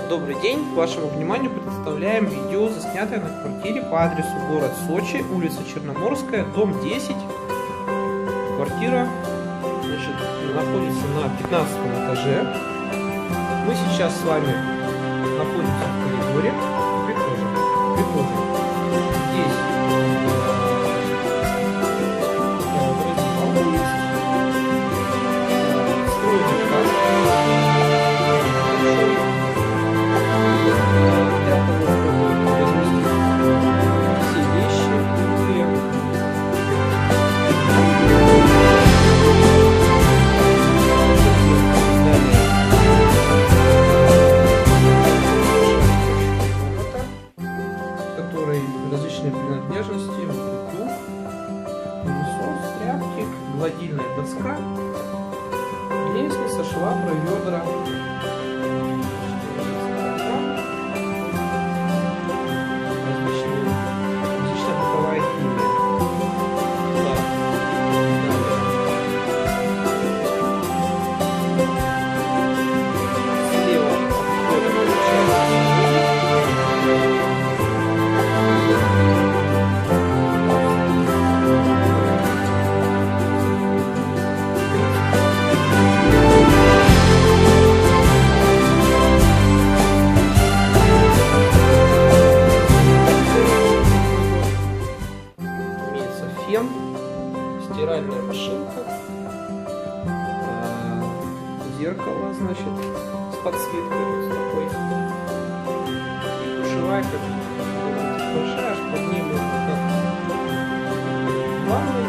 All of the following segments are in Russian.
Добрый день! К вашему вниманию представляем видео, заснятое на квартире по адресу город Сочи, улица Черноморская, дом 10. Квартира, находится на 15 этаже. Мы сейчас с вами находимся в коридоре. Прихожей. Здесь различные принадлежности, утюг, пылесос, тряпки, гладильная доска, лестница, швабра, ведра, различная бытовая химия. Слева фен, стиральная машинка, зеркало, значит, с подсветкой вот с такой, и душевая кабина, большая, аж под ней можно как ванной.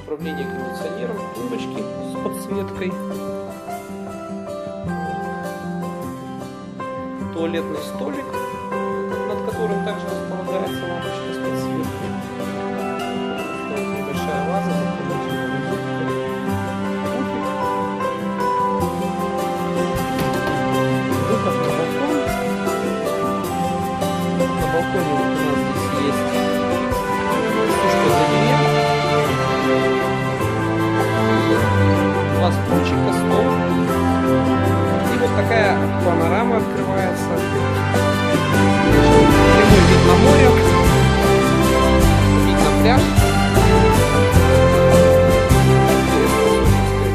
Управление кондиционером, тумбочки с подсветкой, туалетный столик, над которым также располагается лампочка с подсветкой, небольшая ваза, дополнительная розетка, выход на балкон. На балконе вот у нас здесь есть сушка для белья, два стульчика, стол, и вот такая панорама открывается. Прямой вид на море, вид на пляж,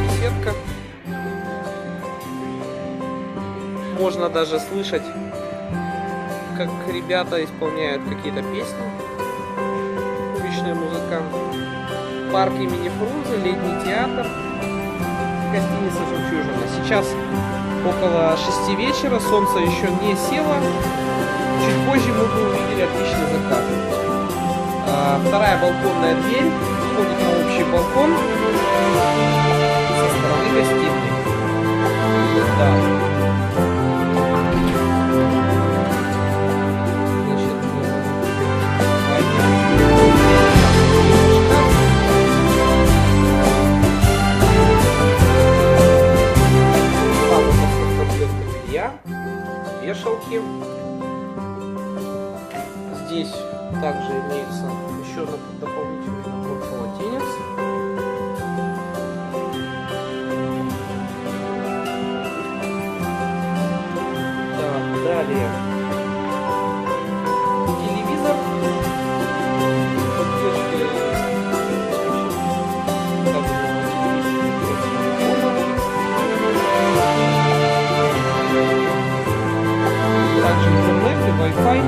беседка. Можно даже слышать, как ребята исполняют какие-то песни, уличные музыканты. Парк имени Фрунзе, летний театр, гостиница «Жемчужина». Сейчас около 6 вечера, солнце еще не село. Чуть позже мы бы увидели отличный закат. Вторая балконная дверь входит на общий балкон со стороны гостиной. Да. Вешалки. Здесь также имеется еще дополнительный набор полотенец. Так, далее телевизор. Также интернет и Wi-Fi.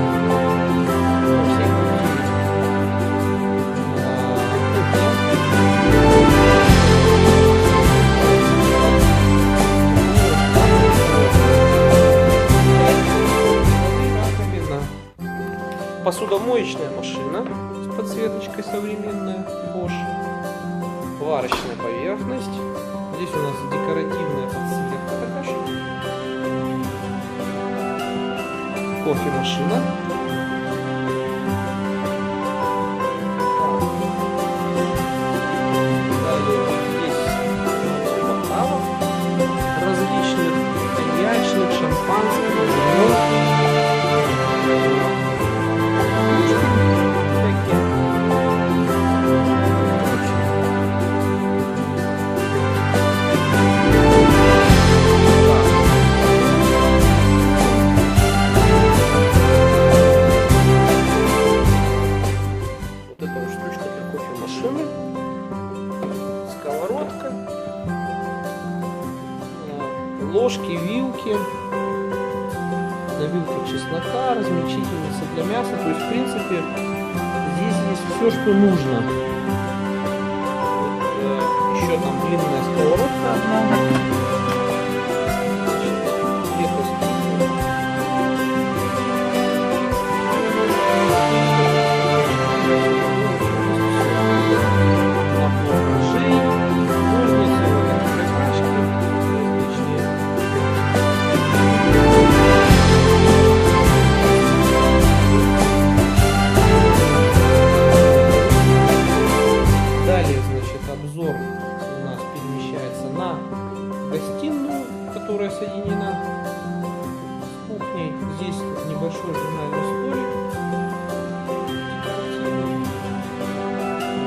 Посудомоечная машина с подсветочкой современная, Bosch. Варочная поверхность. Здесь у нас декоративная подсветка такая. кофемашина. Далее здесь бокалов различных, коньячных, шампанского, вино. Сковородка, ложки, вилки, вилка чеснока, размельчительница для мяса. То есть, в принципе, здесь есть все, что нужно. Вот, еще там длинная сковородка одна. Обзор у нас перемещается на гостиную, которая соединена с кухней. Здесь небольшой журнальный столик,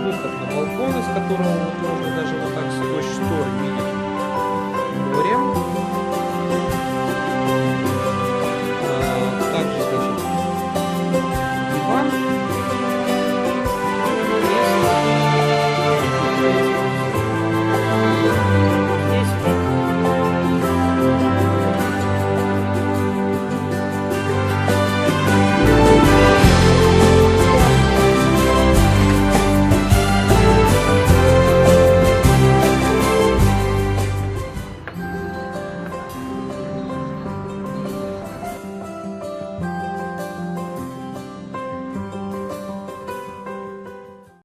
выход на балкон, из которого